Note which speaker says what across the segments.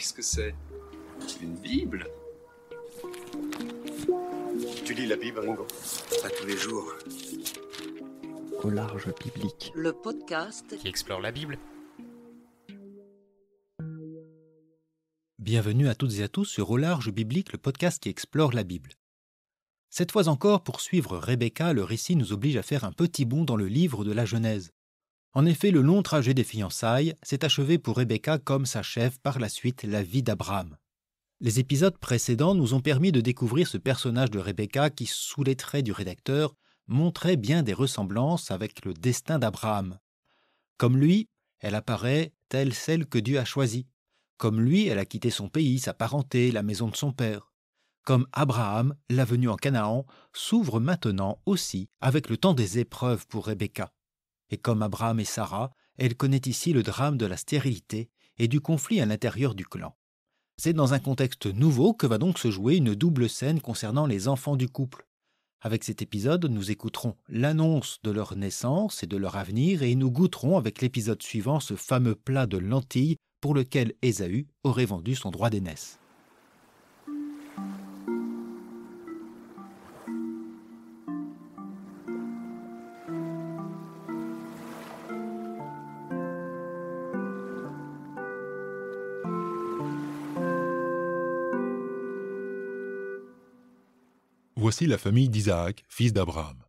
Speaker 1: Qu'est-ce que c'est? Une Bible?
Speaker 2: Tu lis la Bible, Ringo?
Speaker 3: Pas tous les jours.
Speaker 4: Au large biblique.
Speaker 5: Le podcast
Speaker 6: qui explore la Bible.
Speaker 4: Bienvenue à toutes et à tous sur Au large biblique, le podcast qui explore la Bible. Cette fois encore, pour suivre Rebecca, le récit nous oblige à faire un petit bond dans le livre de la Genèse. En effet, le long trajet des fiançailles s'est achevé pour Rebecca comme s'achève par la suite la vie d'Abraham. Les épisodes précédents nous ont permis de découvrir ce personnage de Rebecca qui, sous les traits du rédacteur, montrait bien des ressemblances avec le destin d'Abraham. Comme lui, elle apparaît telle celle que Dieu a choisie. Comme lui, elle a quitté son pays, sa parenté, la maison de son père. Comme Abraham, la venue en Canaan s'ouvre maintenant aussi avec le temps des épreuves pour Rebecca. Et comme Abraham et Sarah, elle connaît ici le drame de la stérilité et du conflit à l'intérieur du clan. C'est dans un contexte nouveau que va donc se jouer une double scène concernant les enfants du couple. Avec cet épisode, nous écouterons l'annonce de leur naissance et de leur avenir et nous goûterons avec l'épisode suivant ce fameux plat de lentilles pour lequel Ésaü aurait vendu son droit d'aînesse.
Speaker 7: Voici la famille d'Isaac, fils d'Abraham.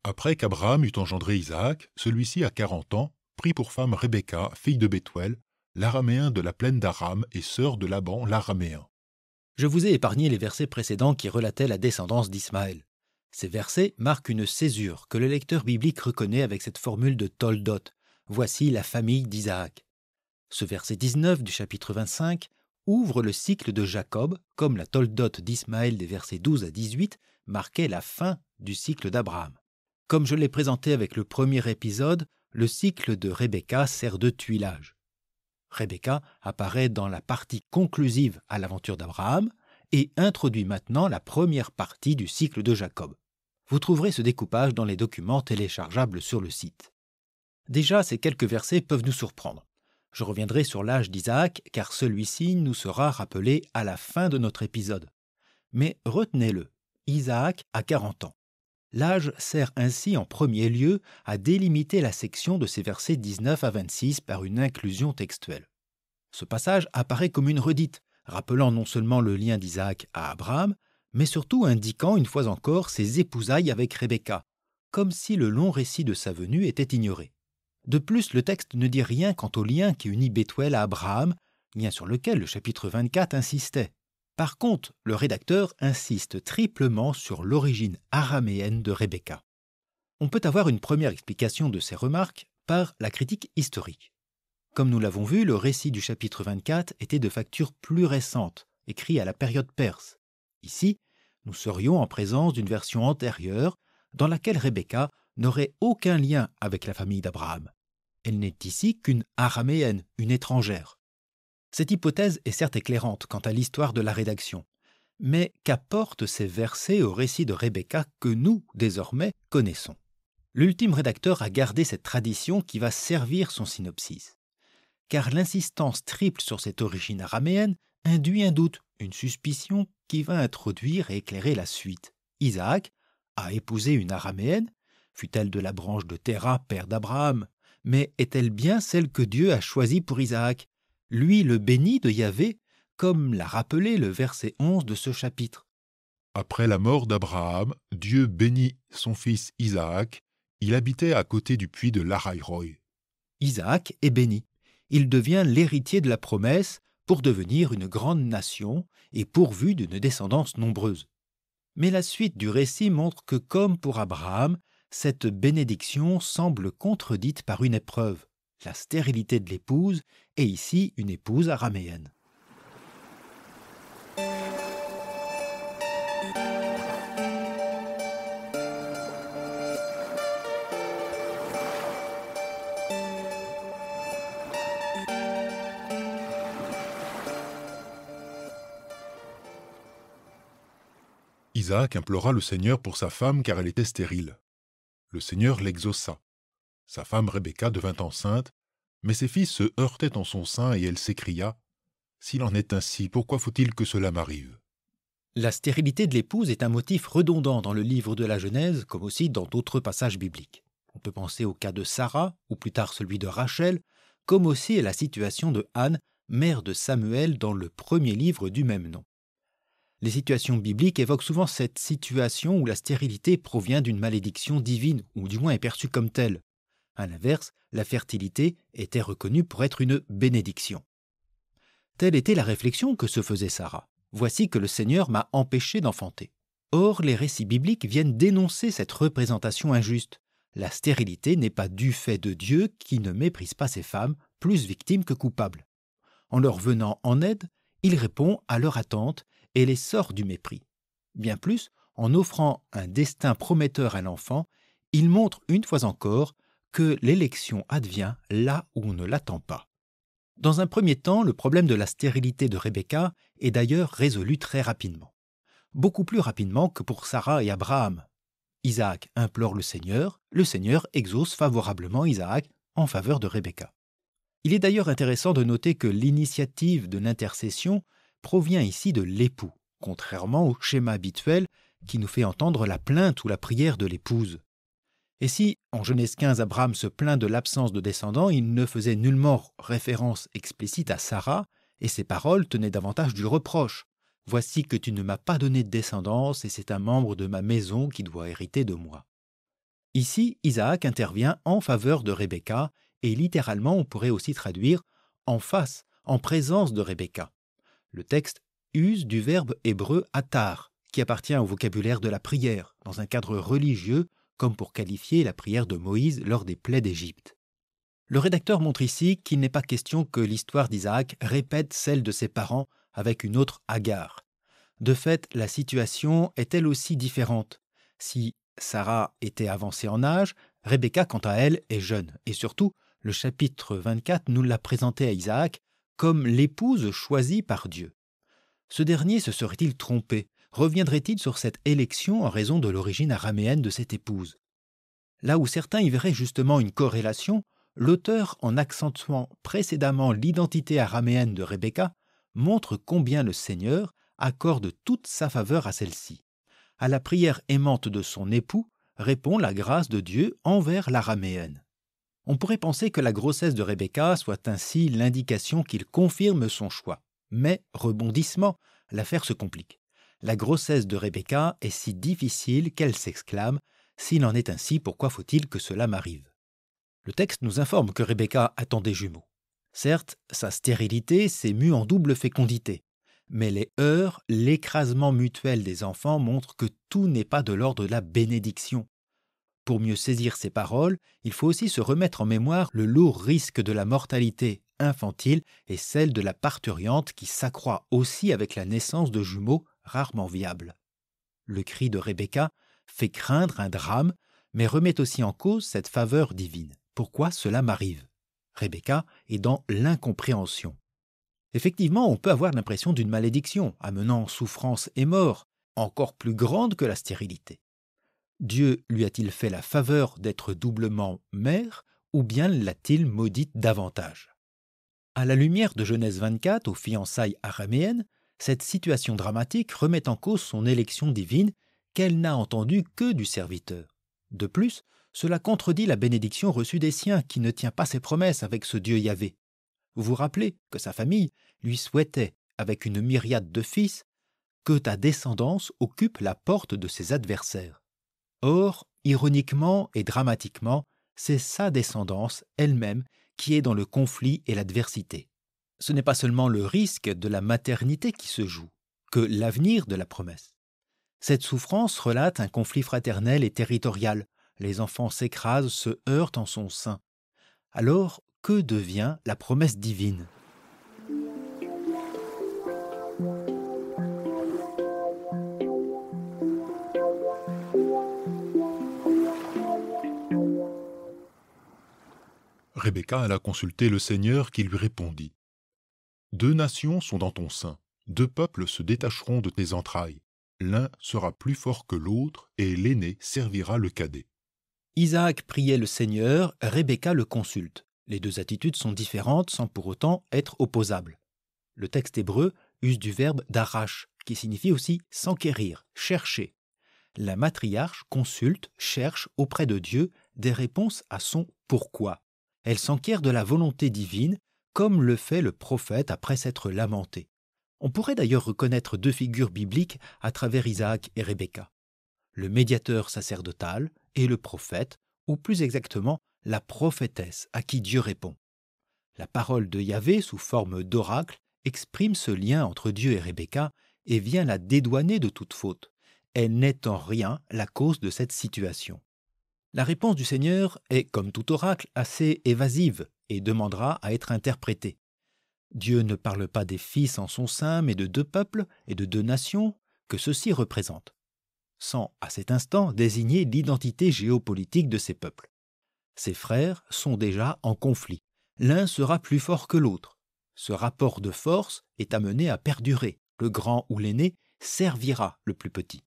Speaker 7: Après qu'Abraham eut engendré Isaac, celui-ci à 40 ans, prit pour femme Rebecca, fille de Bethuel, l'araméen de la plaine d'Aram et sœur de Laban l'araméen.
Speaker 4: Je vous ai épargné les versets précédents qui relataient la descendance d'Ismaël. Ces versets marquent une césure que le lecteur biblique reconnaît avec cette formule de Toldot. Voici la famille d'Isaac. Ce verset 19 du chapitre 25 ouvre le cycle de Jacob, comme la Toldot d'Ismaël des versets 12 à 18 marquait la fin du cycle d'Abraham. Comme je l'ai présenté avec le premier épisode, le cycle de Rebecca sert de tuilage. Rebecca apparaît dans la partie conclusive à l'aventure d'Abraham et introduit maintenant la première partie du cycle de Jacob. Vous trouverez ce découpage dans les documents téléchargeables sur le site. Déjà, ces quelques versets peuvent nous surprendre. Je reviendrai sur l'âge d'Isaac, car celui-ci nous sera rappelé à la fin de notre épisode. Mais retenez-le, Isaac a 40 ans. L'âge sert ainsi en premier lieu à délimiter la section de ces versets 19 à 26 par une inclusion textuelle. Ce passage apparaît comme une redite, rappelant non seulement le lien d'Isaac à Abraham, mais surtout indiquant une fois encore ses épousailles avec Rebecca, comme si le long récit de sa venue était ignoré. De plus, le texte ne dit rien quant au lien qui unit Bethuel à Abraham, lien sur lequel le chapitre 24 insistait. Par contre, le rédacteur insiste triplement sur l'origine araméenne de Rebecca. On peut avoir une première explication de ces remarques par la critique historique. Comme nous l'avons vu, le récit du chapitre 24 était de facture plus récente, écrit à la période perse. Ici, nous serions en présence d'une version antérieure dans laquelle Rebecca n'aurait aucun lien avec la famille d'Abraham. Elle n'est ici qu'une araméenne, une étrangère. Cette hypothèse est certes éclairante quant à l'histoire de la rédaction, mais qu'apportent ces versets au récit de Rebecca que nous, désormais, connaissons? L'ultime rédacteur a gardé cette tradition qui va servir son synopsis. Car l'insistance triple sur cette origine araméenne induit un doute, une suspicion qui va introduire et éclairer la suite. Isaac a épousé une araméenne, fut-elle de la branche de Téra, père d'Abraham, mais est-elle bien celle que Dieu a choisie pour Isaac, lui le béni de Yahvé, comme l'a rappelé le verset 11 de ce chapitre?
Speaker 7: Après la mort d'Abraham, Dieu bénit son fils Isaac. Il habitait à côté du puits de Lahai-Roi.
Speaker 4: Isaac est béni. Il devient l'héritier de la promesse pour devenir une grande nation et pourvu d'une descendance nombreuse. Mais la suite du récit montre que, comme pour Abraham, cette bénédiction semble contredite par une épreuve, la stérilité de l'épouse, et ici une épouse araméenne.
Speaker 7: Isaac implora le Seigneur pour sa femme car elle était stérile. Le Seigneur l'exauça. Sa femme Rebecca devint enceinte, mais ses fils se heurtaient en son sein et elle s'écria S'il en est ainsi, pourquoi faut-il que cela m'arrive ?
Speaker 4: La stérilité de l'épouse est un motif redondant dans le livre de la Genèse, comme aussi dans d'autres passages bibliques. On peut penser au cas de Sarah, ou plus tard celui de Rachel, comme aussi à la situation de Anne, mère de Samuel, dans le premier livre du même nom. Les situations bibliques évoquent souvent cette situation où la stérilité provient d'une malédiction divine, ou du moins est perçue comme telle. À l'inverse, la fertilité était reconnue pour être une bénédiction. Telle était la réflexion que se faisait Sarah. Voici que le Seigneur m'a empêché d'enfanter. Or, les récits bibliques viennent dénoncer cette représentation injuste. La stérilité n'est pas du fait de Dieu qui ne méprise pas ces femmes, plus victimes que coupables. En leur venant en aide, il répond à leur attente et les sort du mépris. Bien plus, en offrant un destin prometteur à l'enfant, il montre une fois encore que l'élection advient là où on ne l'attend pas. Dans un premier temps, le problème de la stérilité de Rebecca est d'ailleurs résolu très rapidement. Beaucoup plus rapidement que pour Sarah et Abraham. Isaac implore le Seigneur exauce favorablement Isaac en faveur de Rebecca. Il est d'ailleurs intéressant de noter que l'initiative de l'intercession provient ici de l'époux, contrairement au schéma habituel qui nous fait entendre la plainte ou la prière de l'épouse. Et si, en Genèse 15, Abraham se plaint de l'absence de descendants, il ne faisait nullement référence explicite à Sarah, et ses paroles tenaient davantage du reproche. « Voici que tu ne m'as pas donné de descendance, et c'est un membre de ma maison qui doit hériter de moi. » Ici, Isaac intervient en faveur de Rebecca, et littéralement on pourrait aussi traduire « en face, en présence de Rebecca ». Le texte use du verbe hébreu « atar », qui appartient au vocabulaire de la prière, dans un cadre religieux, comme pour qualifier la prière de Moïse lors des plaies d'Égypte. Le rédacteur montre ici qu'il n'est pas question que l'histoire d'Isaac répète celle de ses parents avec une autre Agar. De fait, la situation est elle aussi différente. Si Sarah était avancée en âge, Rebecca, quant à elle, est jeune. Et surtout, le chapitre 24 nous l'a présenté à Isaac comme l'épouse choisie par Dieu. Ce dernier se serait-il trompé ? Reviendrait-il sur cette élection en raison de l'origine araméenne de cette épouse ? Là où certains y verraient justement une corrélation, l'auteur, en accentuant précédemment l'identité araméenne de Rebecca, montre combien le Seigneur accorde toute sa faveur à celle-ci. À la prière aimante de son époux répond la grâce de Dieu envers l'araméenne. On pourrait penser que la grossesse de Rebecca soit ainsi l'indication qu'il confirme son choix. Mais, rebondissement, l'affaire se complique. La grossesse de Rebecca est si difficile qu'elle s'exclame « S'il en est ainsi, pourquoi faut-il que cela m'arrive ?» Le texte nous informe que Rebecca attend des jumeaux. Certes, sa stérilité s'est mue en double fécondité, mais les heurts, l'écrasement mutuel des enfants montrent que tout n'est pas de l'ordre de la bénédiction. Pour mieux saisir ces paroles, il faut aussi se remettre en mémoire le lourd risque de la mortalité infantile et celle de la parturiente qui s'accroît aussi avec la naissance de jumeaux rarement viables. Le cri de Rebecca fait craindre un drame, mais remet aussi en cause cette faveur divine. Pourquoi cela m'arrive ? Rebecca est dans l'incompréhension. Effectivement, on peut avoir l'impression d'une malédiction, amenant souffrance et mort, encore plus grande que la stérilité. Dieu lui a-t-il fait la faveur d'être doublement mère, ou bien l'a-t-il maudite davantage ? À la lumière de Genèse 24, aux fiançailles araméennes, cette situation dramatique remet en cause son élection divine qu'elle n'a entendue que du serviteur. De plus, cela contredit la bénédiction reçue des siens qui ne tient pas ses promesses avec ce Dieu Yahvé. Vous vous rappelez que sa famille lui souhaitait, avec une myriade de fils, que ta descendance occupe la porte de ses adversaires. Or, ironiquement et dramatiquement, c'est sa descendance elle-même qui est dans le conflit et l'adversité. Ce n'est pas seulement le risque de la maternité qui se joue, que l'avenir de la promesse. Cette souffrance relate un conflit fraternel et territorial. Les enfants s'écrasent, se heurtent en son sein. Alors, que devient la promesse divine ?
Speaker 7: Rebecca alla consulter le Seigneur qui lui répondit « 2 nations sont dans ton sein, 2 peuples se détacheront de tes entrailles. L'un sera plus fort que l'autre, et l'aîné servira le cadet. »
Speaker 4: Isaac priait le Seigneur, Rebecca le consulte. Les 2 attitudes sont différentes sans pour autant être opposables. Le texte hébreu use du verbe darash, qui signifie aussi s'enquérir, chercher. La matriarche consulte, cherche auprès de Dieu des réponses à son pourquoi. Elle s'enquiert de la volonté divine, comme le fait le prophète après s'être lamenté. On pourrait d'ailleurs reconnaître deux figures bibliques à travers Isaac et Rebecca. Le médiateur sacerdotal et le prophète, ou plus exactement la prophétesse à qui Dieu répond. La parole de Yahvé, sous forme d'oracle, exprime ce lien entre Dieu et Rebecca et vient la dédouaner de toute faute. Elle n'est en rien la cause de cette situation. La réponse du Seigneur est, comme tout oracle, assez évasive et demandera à être interprétée. Dieu ne parle pas des fils en son sein, mais de deux peuples et de deux nations que ceux-ci représentent, sans, à cet instant, désigner l'identité géopolitique de ces peuples. Ces frères sont déjà en conflit. L'un sera plus fort que l'autre. Ce rapport de force est amené à perdurer. Le grand ou l'aîné servira le plus petit.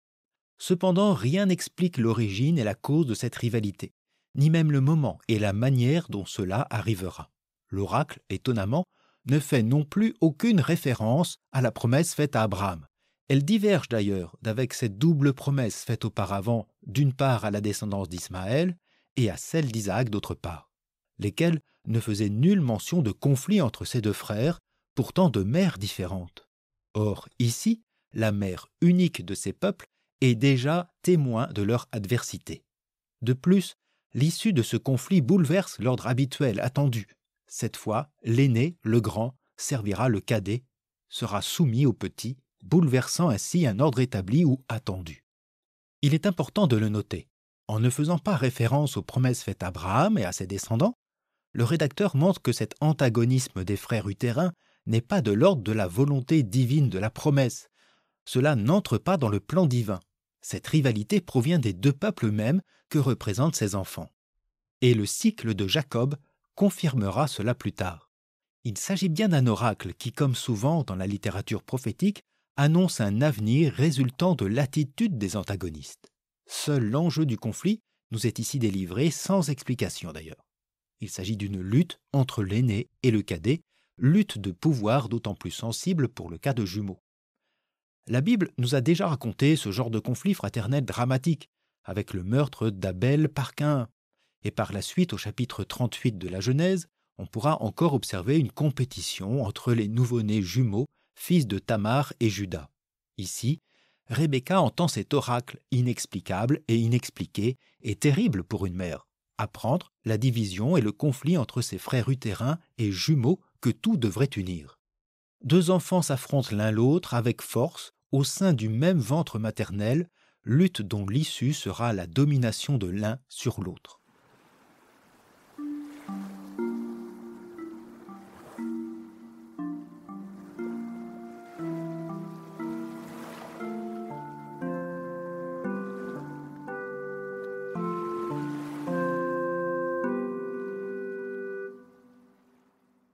Speaker 4: Cependant, rien n'explique l'origine et la cause de cette rivalité, ni même le moment et la manière dont cela arrivera. L'oracle, étonnamment, ne fait non plus aucune référence à la promesse faite à Abraham. Elle diverge d'ailleurs d'avec cette double promesse faite auparavant, d'une part à la descendance d'Ismaël et à celle d'Isaac d'autre part, lesquels ne faisaient nulle mention de conflit entre ces deux frères, pourtant de mères différentes. Or, ici, la mère unique de ces peuples est déjà témoin de leur adversité. De plus, l'issue de ce conflit bouleverse l'ordre habituel attendu. Cette fois, l'aîné, le grand, servira le cadet, sera soumis au petit, bouleversant ainsi un ordre établi ou attendu. Il est important de le noter. En ne faisant pas référence aux promesses faites à Abraham et à ses descendants, le rédacteur montre que cet antagonisme des frères utérins n'est pas de l'ordre de la volonté divine de la promesse. Cela n'entre pas dans le plan divin. Cette rivalité provient des deux peuples mêmes que représentent ces enfants. Et le cycle de Jacob confirmera cela plus tard. Il s'agit bien d'un oracle qui, comme souvent dans la littérature prophétique, annonce un avenir résultant de l'attitude des antagonistes. Seul l'enjeu du conflit nous est ici délivré sans explication d'ailleurs. Il s'agit d'une lutte entre l'aîné et le cadet, lutte de pouvoir d'autant plus sensible pour le cas de jumeaux. La Bible nous a déjà raconté ce genre de conflit fraternel dramatique, avec le meurtre d'Abel par Caïn. Et par la suite, au chapitre 38 de la Genèse, on pourra encore observer une compétition entre les nouveau-nés jumeaux, fils de Tamar et Juda. Ici, Rebecca entend cet oracle inexplicable et inexpliqué et terrible pour une mère, apprendre la division et le conflit entre ses frères utérins et jumeaux que tout devrait unir. Deux enfants s'affrontent l'un l'autre avec force au sein du même ventre maternel, lutte dont l'issue sera la domination de l'un sur l'autre.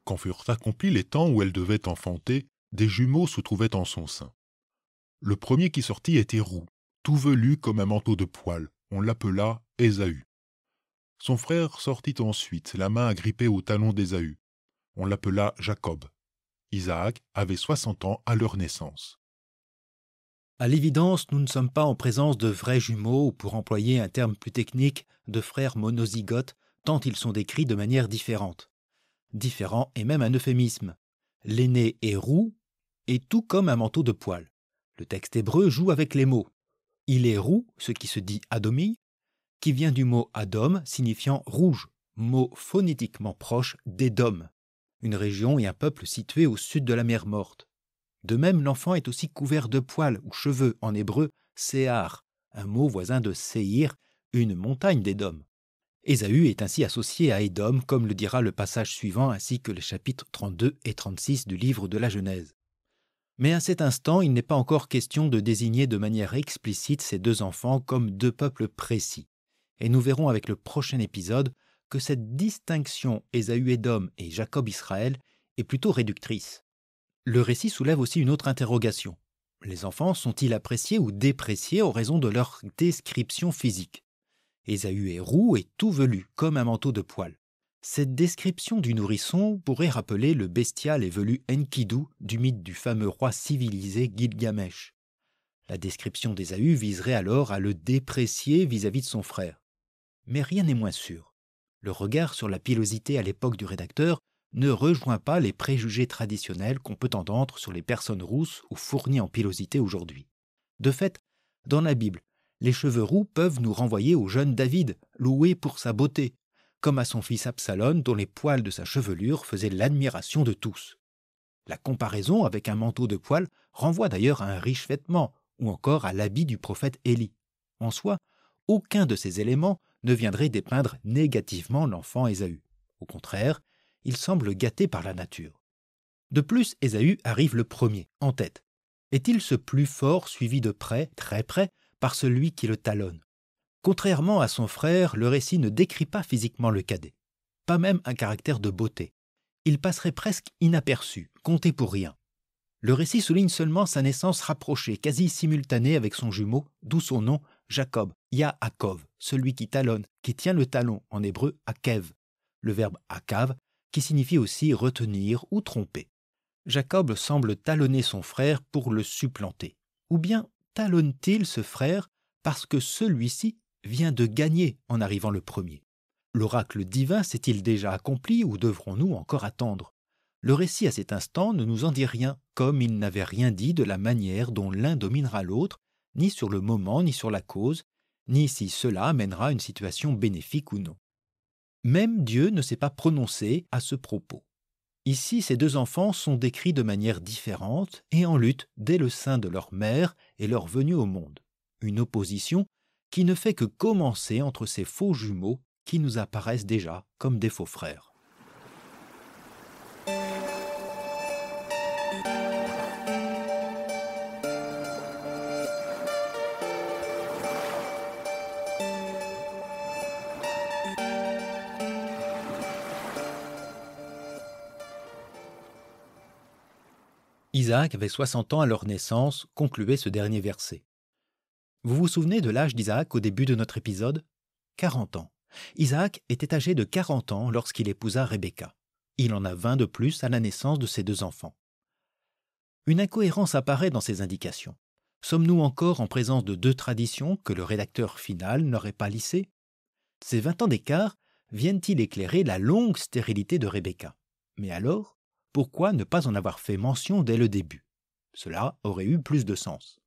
Speaker 7: Quand furent accomplis les temps où elle devait enfanter, des jumeaux se trouvaient en son sein. Le premier qui sortit était roux, tout velu comme un manteau de poil. On l'appela Ésaü. Son frère sortit ensuite, la main agrippée au talon d'Ésaü. On l'appela Jacob. Isaac avait 60 ans à leur naissance.
Speaker 4: À l'évidence, nous ne sommes pas en présence de vrais jumeaux, ou pour employer un terme plus technique, de frères monozygotes, tant ils sont décrits de manière différente. Différent est même un euphémisme. L'aîné est roux, et tout comme un manteau de poil. Le texte hébreu joue avec les mots. Il est roux, ce qui se dit adomi, qui vient du mot Adom, signifiant rouge, mot phonétiquement proche d'Édom, une région et un peuple situés au sud de la mer Morte. De même, l'enfant est aussi couvert de poils ou cheveux, en hébreu séar, un mot voisin de Séhir, une montagne d'Édom. Ésaü est ainsi associé à Édom, comme le dira le passage suivant ainsi que les chapitres 32 et 36 du livre de la Genèse. Mais à cet instant, il n'est pas encore question de désigner de manière explicite ces deux enfants comme deux peuples précis. Et nous verrons avec le prochain épisode que cette distinction Ésaü-Édom et Jacob-Israël est plutôt réductrice. Le récit soulève aussi une autre interrogation. Les enfants sont-ils appréciés ou dépréciés en raison de leur description physique ? Ésaü est roux et tout velu, comme un manteau de poil. Cette description du nourrisson pourrait rappeler le bestial et velu Enkidu du mythe du fameux roi civilisé Gilgamesh. La description d'Ésaü viserait alors à le déprécier vis-à-vis de son frère. Mais rien n'est moins sûr. Le regard sur la pilosité à l'époque du rédacteur ne rejoint pas les préjugés traditionnels qu'on peut entendre sur les personnes rousses ou fournies en pilosité aujourd'hui. De fait, dans la Bible, les cheveux roux peuvent nous renvoyer au jeune David, loué pour sa beauté, comme à son fils Absalom dont les poils de sa chevelure faisaient l'admiration de tous. La comparaison avec un manteau de poils renvoie d'ailleurs à un riche vêtement, ou encore à l'habit du prophète Élie. En soi, aucun de ces éléments ne viendrait dépeindre négativement l'enfant Ésaü. Au contraire, il semble gâté par la nature. De plus, Ésaü arrive le premier, en tête. Est-il ce plus fort suivi de près, très près, par celui qui le talonne? Contrairement à son frère, le récit ne décrit pas physiquement le cadet. Pas même un caractère de beauté. Il passerait presque inaperçu, compté pour rien. Le récit souligne seulement sa naissance rapprochée, quasi simultanée avec son jumeau, d'où son nom, Jacob, Yaakov, celui qui talonne, qui tient le talon, en hébreu akev, le verbe akav, qui signifie aussi retenir ou tromper. Jacob semble talonner son frère pour le supplanter. Ou bien talonne-t-il ce frère parce que celui-ci vient de gagner en arrivant le premier? L'oracle divin s'est-il déjà accompli ou devrons-nous encore attendre? Le récit à cet instant ne nous en dit rien, comme il n'avait rien dit de la manière dont l'un dominera l'autre, ni sur le moment, ni sur la cause, ni si cela amènera une situation bénéfique ou non. Même Dieu ne s'est pas prononcé à ce propos. Ici, ces deux enfants sont décrits de manière différente et en lutte dès le sein de leur mère et leur venue au monde. Une opposition qui ne fait que commencer entre ces faux jumeaux qui nous apparaissent déjà comme des faux frères. Isaac avait 60 ans à leur naissance, concluait ce dernier verset. Vous vous souvenez de l'âge d'Isaac au début de notre épisode? 40 ans. Isaac était âgé de 40 ans lorsqu'il épousa Rebecca. Il en a 20 de plus à la naissance de ses deux enfants. Une incohérence apparaît dans ces indications. Sommes-nous encore en présence de deux traditions que le rédacteur final n'aurait pas lissées? Ces 20 ans d'écart viennent-ils éclairer la longue stérilité de Rebecca? Mais alors, pourquoi ne pas en avoir fait mention dès le début? Cela aurait eu plus de sens.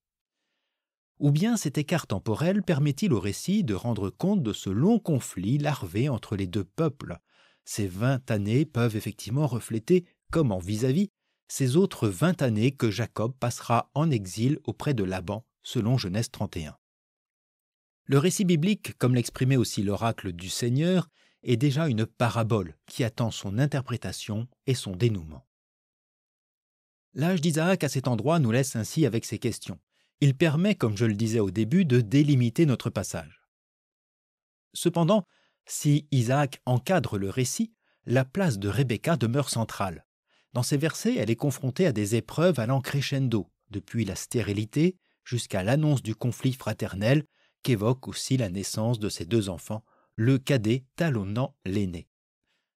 Speaker 4: Ou bien cet écart temporel permet-il au récit de rendre compte de ce long conflit larvé entre les deux peuples? Ces 20 années peuvent effectivement refléter, comme en vis-à-vis, ces autres 20 années que Jacob passera en exil auprès de Laban, selon Genèse 31. Le récit biblique, comme l'exprimait aussi l'oracle du Seigneur, est déjà une parabole qui attend son interprétation et son dénouement. L'âge d'Isaac à cet endroit nous laisse ainsi avec ces questions. Il permet, comme je le disais au début, de délimiter notre passage. Cependant, si Isaac encadre le récit, la place de Rebecca demeure centrale. Dans ces versets, elle est confrontée à des épreuves allant crescendo, depuis la stérilité jusqu'à l'annonce du conflit fraternel qu'évoque aussi la naissance de ses deux enfants, le cadet talonnant l'aîné.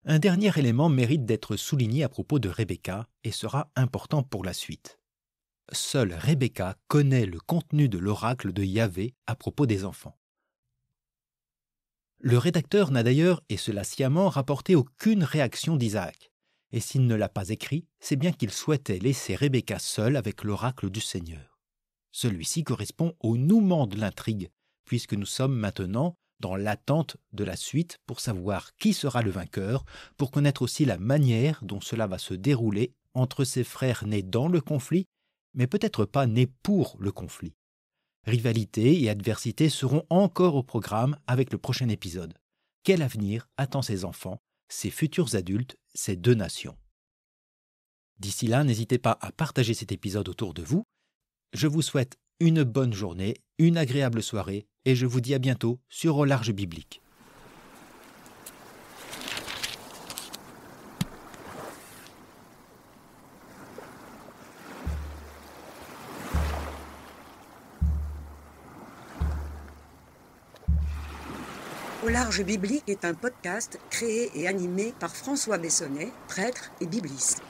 Speaker 4: Un dernier élément mérite d'être souligné à propos de Rebecca et sera important pour la suite. Seule Rebecca connaît le contenu de l'oracle de Yahvé à propos des enfants. Le rédacteur n'a d'ailleurs, et cela sciemment, rapporté aucune réaction d'Isaac. Et s'il ne l'a pas écrit, c'est bien qu'il souhaitait laisser Rebecca seule avec l'oracle du Seigneur. Celui-ci correspond au nouement de l'intrigue, puisque nous sommes maintenant dans l'attente de la suite pour savoir qui sera le vainqueur, pour connaître aussi la manière dont cela va se dérouler entre ses frères nés dans le conflit, mais peut-être pas nés pour le conflit. Rivalité et adversité seront encore au programme avec le prochain épisode. Quel avenir attend ces enfants, ces futurs adultes, ces deux nations? D'ici là, n'hésitez pas à partager cet épisode autour de vous. Je vous souhaite une bonne journée, une agréable soirée, et je vous dis à bientôt sur Au Large Biblique.
Speaker 3: Au large biblique est un podcast créé et animé par François Bessonnet, prêtre et bibliste.